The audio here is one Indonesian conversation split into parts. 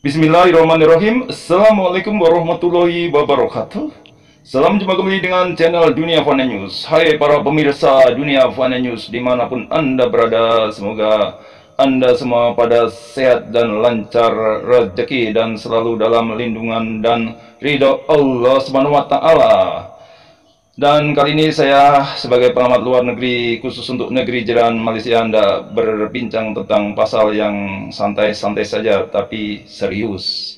Bismillahirrahmanirrahim. Assalamualaikum warahmatullahi wabarakatuh. Salam jumpa kembali dengan channel Dunia Fana News. Hai para pemirsa Dunia Fana News dimanapun Anda berada, semoga Anda semua pada sehat dan lancar rezeki dan selalu dalam lindungan dan ridho Allah Subhanahu wa Ta'ala. Dan kali ini saya sebagai pengamat luar negeri khusus untuk negeri jiran Malaysia hendak berbincang tentang pasal yang santai-santai saja tapi serius.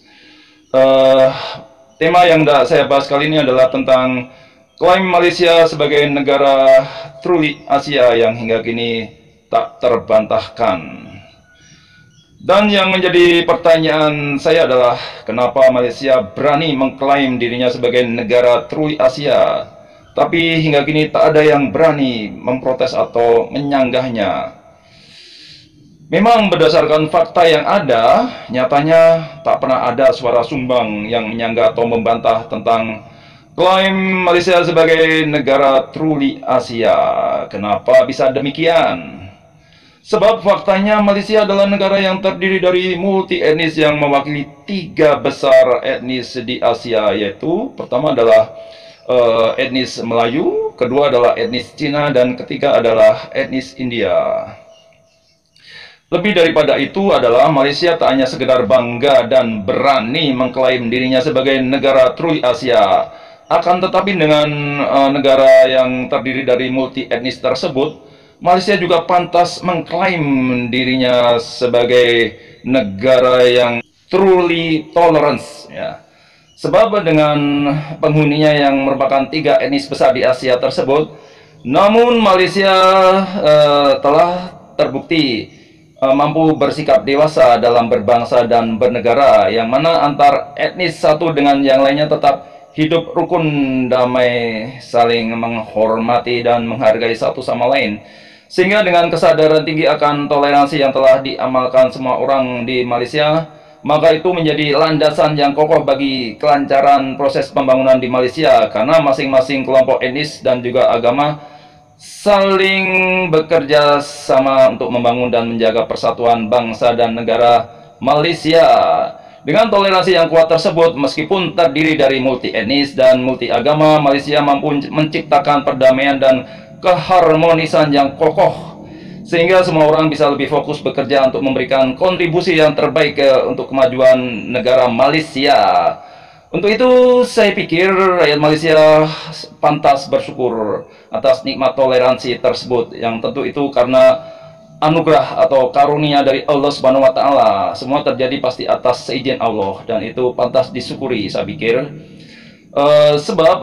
Tema yang hendak saya bahas kali ini adalah tentang klaim Malaysia sebagai negara truly Asia yang hingga kini tak terbantahkan. Dan yang menjadi pertanyaan saya adalah kenapa Malaysia berani mengklaim dirinya sebagai negara truly Asia, tapi hingga kini tak ada yang berani memprotes atau menyanggahnya. Memang berdasarkan fakta yang ada, nyatanya tak pernah ada suara sumbang yang menyanggah atau membantah tentang klaim Malaysia sebagai negara truly Asia. Kenapa bisa demikian? Sebab faktanya Malaysia adalah negara yang terdiri dari multi etnis yang mewakili 3 besar etnis di Asia, yaitu pertama adalah etnis Melayu, kedua adalah etnis Cina, dan ketiga adalah etnis India. Lebih daripada itu adalah Malaysia tak hanya sekedar bangga dan berani mengklaim dirinya sebagai negara truly Asia, akan tetapi dengan negara yang terdiri dari multi etnis tersebut, Malaysia juga pantas mengklaim dirinya sebagai negara yang truly tolerance, ya. Sebab dengan penghuninya yang merupakan 3 etnis besar di Asia tersebut, namun Malaysia telah terbukti mampu bersikap dewasa dalam berbangsa dan bernegara, yang mana antar etnis satu dengan yang lainnya tetap hidup rukun, damai, saling menghormati dan menghargai satu sama lain. Sehingga dengan kesadaran tinggi akan toleransi yang telah diamalkan semua orang di Malaysia, maka itu menjadi landasan yang kokoh bagi kelancaran proses pembangunan di Malaysia, karena masing-masing kelompok etnis dan juga agama saling bekerja sama untuk membangun dan menjaga persatuan bangsa dan negara Malaysia. Dengan toleransi yang kuat tersebut, meskipun terdiri dari multi etnis dan multi agama, Malaysia mampu menciptakan perdamaian dan keharmonisan yang kokoh, sehingga semua orang bisa lebih fokus bekerja untuk memberikan kontribusi yang terbaik untuk kemajuan negara Malaysia. Untuk itu saya pikir rakyat Malaysia pantas bersyukur atas nikmat toleransi tersebut, yang tentu itu karena anugerah atau karunia dari Allah Subhanahu wa Ta'ala. Semua terjadi pasti atas seizin Allah, dan itu pantas disyukuri saya pikir. Sebab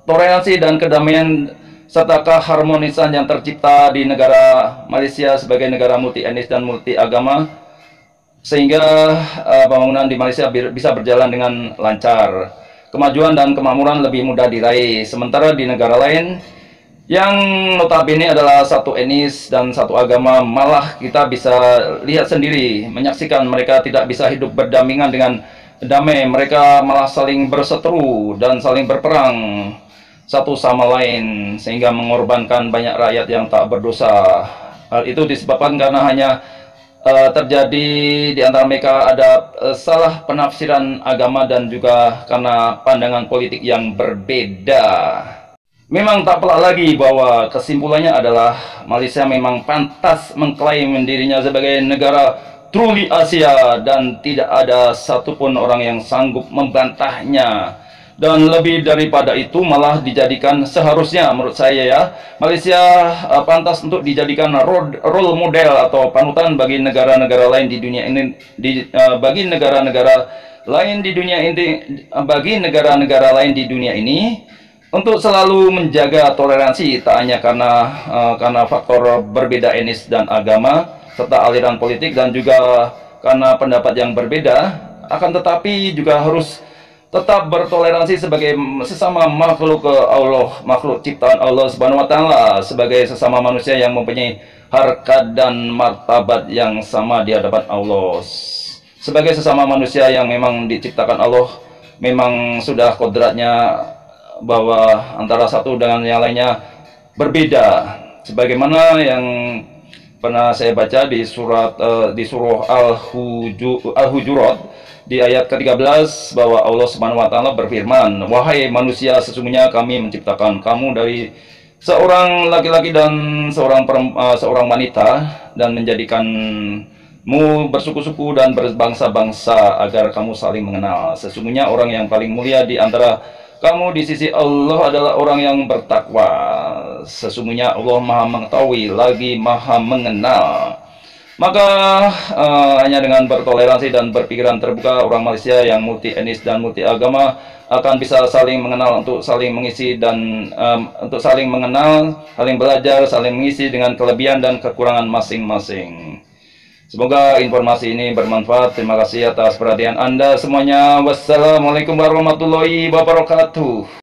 toleransi dan kedamaian serta keharmonisan yang tercipta di negara Malaysia sebagai negara multi etnis dan multi agama, sehingga pembangunan di Malaysia bisa berjalan dengan lancar. Kemajuan dan kemakmuran lebih mudah diraih. Sementara di negara lain yang notabene adalah satu etnis dan satu agama, malah kita bisa lihat sendiri, menyaksikan mereka tidak bisa hidup berdampingan dengan damai. Mereka malah saling berseteru dan saling berperang satu sama lain, sehingga mengorbankan banyak rakyat yang tak berdosa. Hal itu disebabkan karena hanya terjadi di antara mereka ada salah penafsiran agama dan juga karena pandangan politik yang berbeda. Memang tak pelak lagi bahwa kesimpulannya adalah Malaysia memang pantas mengklaim dirinya sebagai negara truly Asia, dan tidak ada satupun orang yang sanggup membantahnya. Dan lebih daripada itu malah dijadikan, seharusnya menurut saya ya, Malaysia pantas untuk dijadikan role model atau panutan bagi negara-negara lain di dunia ini, bagi negara-negara lain di dunia ini, bagi negara-negara lain di dunia ini, untuk selalu menjaga toleransi, tak hanya karena faktor berbeda etnis dan agama serta aliran politik, dan juga karena pendapat yang berbeda, akan tetapi juga harus tetap bertoleransi sebagai sesama makhluk Allah, makhluk ciptaan Allah Subhanahu wa Ta'ala, sebagai sesama manusia yang mempunyai harkat dan martabat yang sama di hadapan Allah. Sebagai sesama manusia yang memang diciptakan Allah, memang sudah kodratnya bahwa antara satu dengan yang lainnya berbeda, sebagaimana yang pernah saya baca di di surah Al-Hujurat di ayat ke-13 bahwa Allah Subhanahu wa taala berfirman, "Wahai manusia, sesungguhnya kami menciptakan kamu dari seorang laki-laki dan seorang wanita dan menjadikanmu bersuku-suku dan berbangsa-bangsa agar kamu saling mengenal. Sesungguhnya orang yang paling mulia di antara kamu di sisi Allah adalah orang yang bertakwa. Sesungguhnya Allah Maha mengetahui lagi Maha mengenal." Maka hanya dengan bertoleransi dan berpikiran terbuka, orang Malaysia yang multi etnis dan multi agama akan bisa saling mengenal untuk saling mengisi dan untuk saling mengenal, saling belajar, saling mengisi dengan kelebihan dan kekurangan masing-masing. Semoga informasi ini bermanfaat. Terima kasih atas perhatian Anda semuanya. Wassalamualaikum warahmatullahi wabarakatuh.